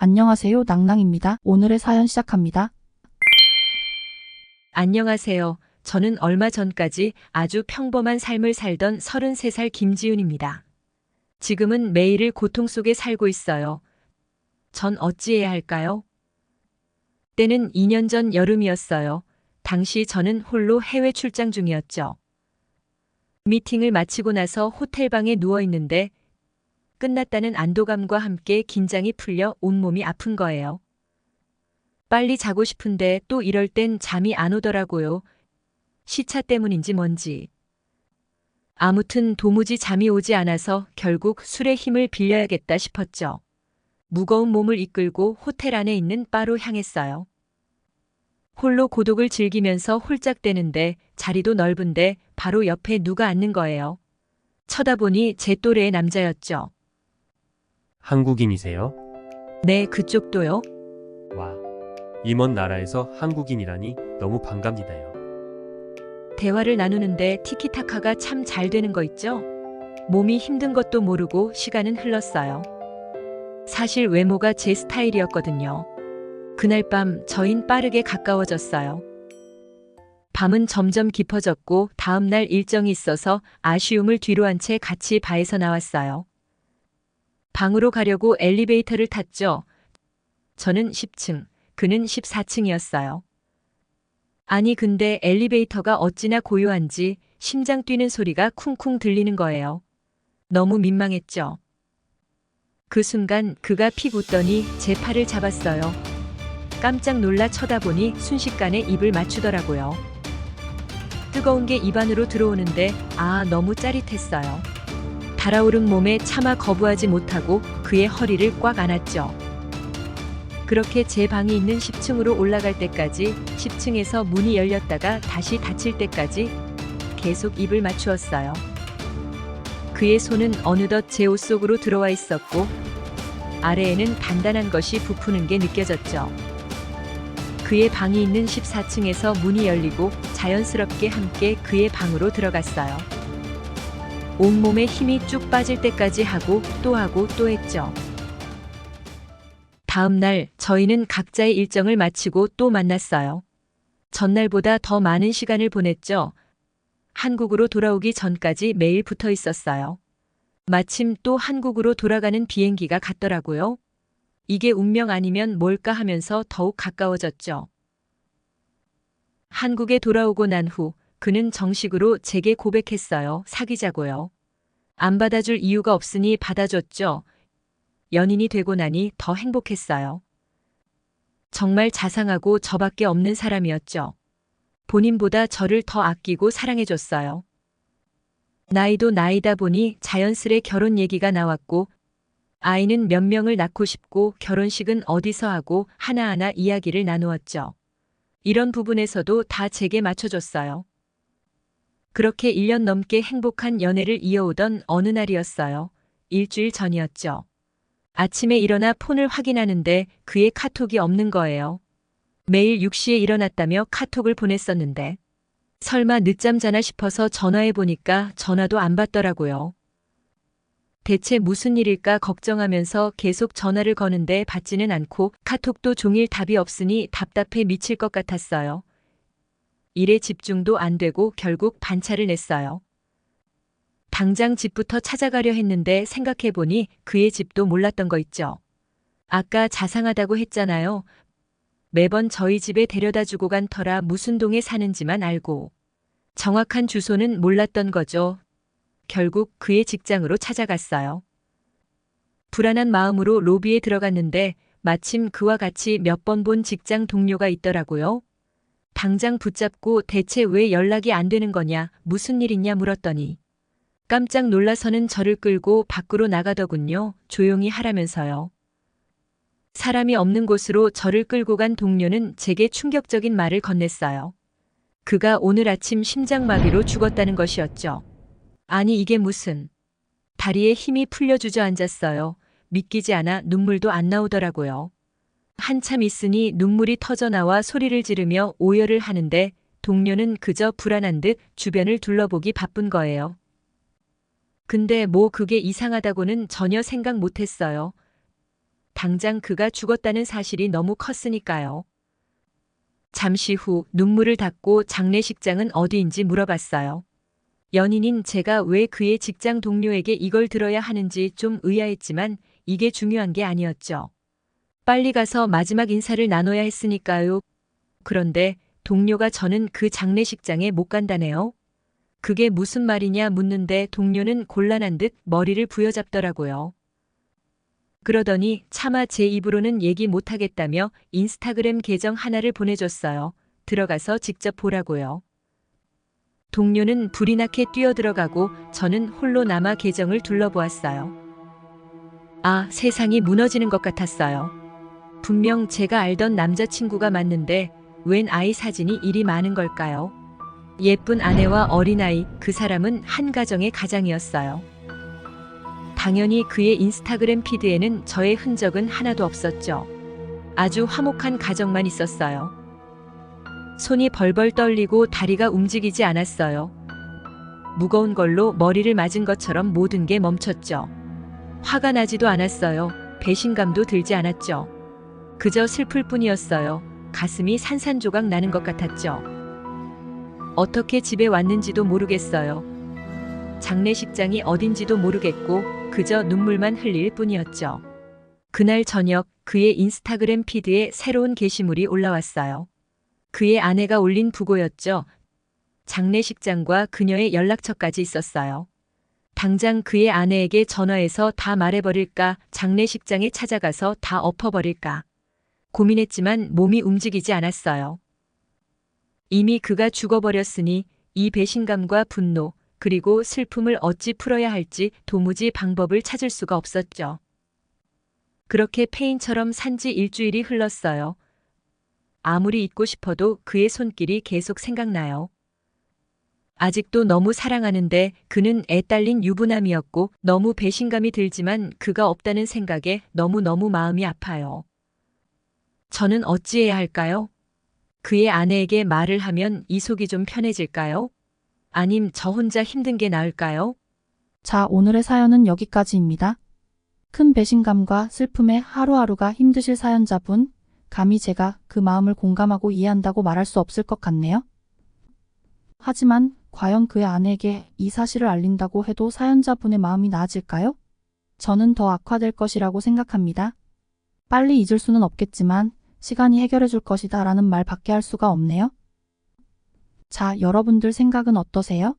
안녕하세요. 낭낭입니다. 오늘의 사연 시작합니다. 안녕하세요. 저는 얼마 전까지 아주 평범한 삶을 살던 33살 김지윤입니다. 지금은 매일을 고통 속에 살고 있어요. 전 어찌해야 할까요? 때는 2년 전 여름이었어요. 당시 저는 홀로 해외 출장 중이었죠. 미팅을 마치고 나서 호텔방에 누워 있는데 끝났다는 안도감과 함께 긴장이 풀려 온몸이 아픈 거예요. 빨리 자고 싶은데 또 이럴 땐 잠이 안 오더라고요. 시차 때문인지 뭔지. 아무튼 도무지 잠이 오지 않아서 결국 술의 힘을 빌려야겠다 싶었죠. 무거운 몸을 이끌고 호텔 안에 있는 바로 향했어요. 홀로 고독을 즐기면서 홀짝대는데 자리도 넓은데 바로 옆에 누가 앉는 거예요. 쳐다보니 제 또래의 남자였죠. 한국인이세요? 네, 그쪽도요. 와, 이 먼 나라에서 한국인이라니 너무 반갑니다요. 대화를 나누는데 티키타카가 참 잘 되는 거 있죠? 몸이 힘든 것도 모르고 시간은 흘렀어요. 사실 외모가 제 스타일이었거든요. 그날 밤 저흰 빠르게 가까워졌어요. 밤은 점점 깊어졌고 다음 날 일정이 있어서 아쉬움을 뒤로 한 채 같이 바에서 나왔어요. 방으로 가려고 엘리베이터를 탔죠. 저는 10층, 그는 14층이었어요. 아니 근데 엘리베이터가 어찌나 고요한지 심장 뛰는 소리가 쿵쿵 들리는 거예요. 너무 민망했죠. 그 순간 그가 픽 웃더니 제 팔을 잡았어요. 깜짝 놀라 쳐다보니 순식간에 입을 맞추더라고요. 뜨거운 게 입안으로 들어오는데 너무 짜릿했어요. 달아오른 몸에 차마 거부하지 못하고 그의 허리를 꽉 안았죠. 그렇게 제 방이 있는 10층으로 올라갈 때까지 10층에서 문이 열렸다가 다시 닫힐 때까지 계속 입을 맞추었어요. 그의 손은 어느덧 제 옷 속으로 들어와 있었고 아래에는 단단한 것이 부푸는 게 느껴졌죠. 그의 방이 있는 14층에서 문이 열리고 자연스럽게 함께 그의 방으로 들어갔어요. 온몸에 힘이 쭉 빠질 때까지 하고 또 했죠. 다음 날 저희는 각자의 일정을 마치고 또 만났어요. 전날보다 더 많은 시간을 보냈죠. 한국으로 돌아오기 전까지 매일 붙어 있었어요. 마침 또 한국으로 돌아가는 비행기가 갔더라고요. 이게 운명 아니면 뭘까 하면서 더욱 가까워졌죠. 한국에 돌아오고 난 후 그는 정식으로 제게 고백했어요. 사귀자고요. 안 받아줄 이유가 없으니 받아줬죠. 연인이 되고 나니 더 행복했어요. 정말 자상하고 저밖에 없는 사람이었죠. 본인보다 저를 더 아끼고 사랑해줬어요. 나이도 나이다 보니 자연스레 결혼 얘기가 나왔고 아이는 몇 명을 낳고 싶고 결혼식은 어디서 하고 하나하나 이야기를 나누었죠. 이런 부분에서도 다 제게 맞춰줬어요. 그렇게 1년 넘게 행복한 연애를 이어오던 어느 날이었어요. 일주일 전이었죠. 아침에 일어나 폰을 확인하는데 그의 카톡이 없는 거예요. 매일 6시에 일어났다며 카톡을 보냈었는데 설마 늦잠 자나 싶어서 전화해 보니까 전화도 안 받더라고요. 대체 무슨 일일까 걱정하면서 계속 전화를 거는데 받지는 않고 카톡도 종일 답이 없으니 답답해 미칠 것 같았어요. 일에 집중도 안 되고 결국 반차를 냈어요. 당장 집부터 찾아가려 했는데 생각해보니 그의 집도 몰랐던 거 있죠. 아까 자상하다고 했잖아요. 매번 저희 집에 데려다 주고 간 터라 무슨 동에 사는지만 알고 정확한 주소는 몰랐던 거죠. 결국 그의 직장으로 찾아갔어요. 불안한 마음으로 로비에 들어갔는데 마침 그와 같이 몇 번 본 직장 동료가 있더라고요. 당장 붙잡고 대체 왜 연락이 안 되는 거냐, 무슨 일 있냐 물었더니 깜짝 놀라서는 저를 끌고 밖으로 나가더군요. 조용히 하라면서요. 사람이 없는 곳으로 저를 끌고 간 동료는 제게 충격적인 말을 건넸어요. 그가 오늘 아침 심장마비로 죽었다는 것이었죠. 아니 이게 무슨. 다리에 힘이 풀려 주저앉았어요. 믿기지 않아 눈물도 안 나오더라고요. 한참 있으니 눈물이 터져나와 소리를 지르며 오열을 하는데 동료는 그저 불안한 듯 주변을 둘러보기 바쁜 거예요. 근데 뭐 그게 이상하다고는 전혀 생각 못했어요. 당장 그가 죽었다는 사실이 너무 컸으니까요. 잠시 후 눈물을 닦고 장례식장은 어디인지 물어봤어요. 연인인 제가 왜 그의 직장 동료에게 이걸 들어야 하는지 좀 의아했지만 이게 중요한 게 아니었죠. 빨리 가서 마지막 인사를 나눠야 했으니까요. 그런데 동료가 저는 그 장례식장에 못 간다네요. 그게 무슨 말이냐 묻는데 동료는 곤란한 듯 머리를 부여잡더라고요. 그러더니 차마 제 입으로는 얘기 못하겠다며 인스타그램 계정 하나를 보내줬어요. 들어가서 직접 보라고요. 동료는 불이 나게 뛰어들어가고 저는 홀로 남아 계정을 둘러보았어요. 아, 세상이 무너지는 것 같았어요. 분명 제가 알던 남자친구가 맞는데 웬 아이 사진이 이리 많은 걸까요? 예쁜 아내와 어린아이, 그 사람은 한 가정의 가장이었어요. 당연히 그의 인스타그램 피드에는 저의 흔적은 하나도 없었죠. 아주 화목한 가정만 있었어요. 손이 벌벌 떨리고 다리가 움직이지 않았어요. 무거운 걸로 머리를 맞은 것처럼 모든 게 멈췄죠. 화가 나지도 않았어요. 배신감도 들지 않았죠. 그저 슬플 뿐이었어요. 가슴이 산산조각 나는 것 같았죠. 어떻게 집에 왔는지도 모르겠어요. 장례식장이 어딘지도 모르겠고 그저 눈물만 흘릴 뿐이었죠. 그날 저녁 그의 인스타그램 피드에 새로운 게시물이 올라왔어요. 그의 아내가 올린 부고였죠. 장례식장과 그녀의 연락처까지 있었어요. 당장 그의 아내에게 전화해서 다 말해버릴까, 장례식장에 찾아가서 다 엎어버릴까. 고민했지만 몸이 움직이지 않았어요. 이미 그가 죽어버렸으니 이 배신감과 분노, 그리고 슬픔을 어찌 풀어야 할지 도무지 방법을 찾을 수가 없었죠. 그렇게 페인처럼 산지 일주일이 흘렀어요. 아무리 잊고 싶어도 그의 손길이 계속 생각나요. 아직도 너무 사랑하는데 그는 애 딸린 유부남이었고 너무 배신감이 들지만 그가 없다는 생각에 너무너무 마음이 아파요. 저는 어찌해야 할까요? 그의 아내에게 말을 하면 이 속이 좀 편해질까요? 아님 저 혼자 힘든 게 나을까요? 자, 오늘의 사연은 여기까지입니다. 큰 배신감과 슬픔에 하루하루가 힘드실 사연자분, 감히 제가 그 마음을 공감하고 이해한다고 말할 수 없을 것 같네요. 하지만 과연 그의 아내에게 이 사실을 알린다고 해도 사연자분의 마음이 나아질까요? 저는 더 악화될 것이라고 생각합니다. 빨리 잊을 수는 없겠지만 시간이 해결해 줄 것이다 라는 말밖에 할 수가 없네요. 자, 여러분들 생각은 어떠세요?